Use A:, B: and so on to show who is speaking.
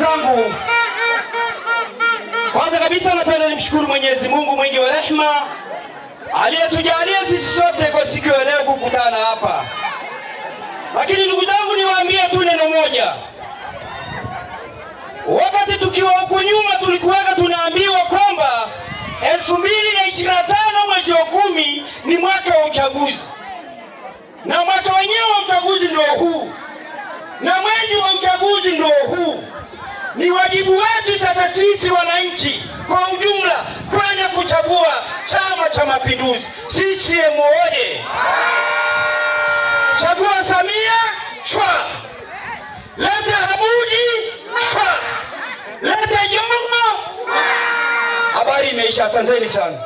A: zangu, kwanza kabisa napenda nimshukuru Mwenyezi Mungu mwingi wa rehema aliyetujalia sisi sote kwa siku ya leo kukutana hapa. Lakini ndugu zangu, niwaambie tu neno moja. Wakati tukiwa huko nyuma tulikuwa tunaambiwa kwamba 2025 mwezi wa 10 ni mwaka wa uchaguzi. Na mwaka wenyewe wa uchaguzi ndio huu. Na mwezi wa uchaguzi ndio huu. Ni wajibu wetu sasa sisi wananchi kwa ujumla kwenda kuchagua Chama cha Mapinduzi. CCM oye! Chagua Samia, shwa. Leta Hamudi, shwa. Leta Jombo. Habari imeisha, asanteni sana.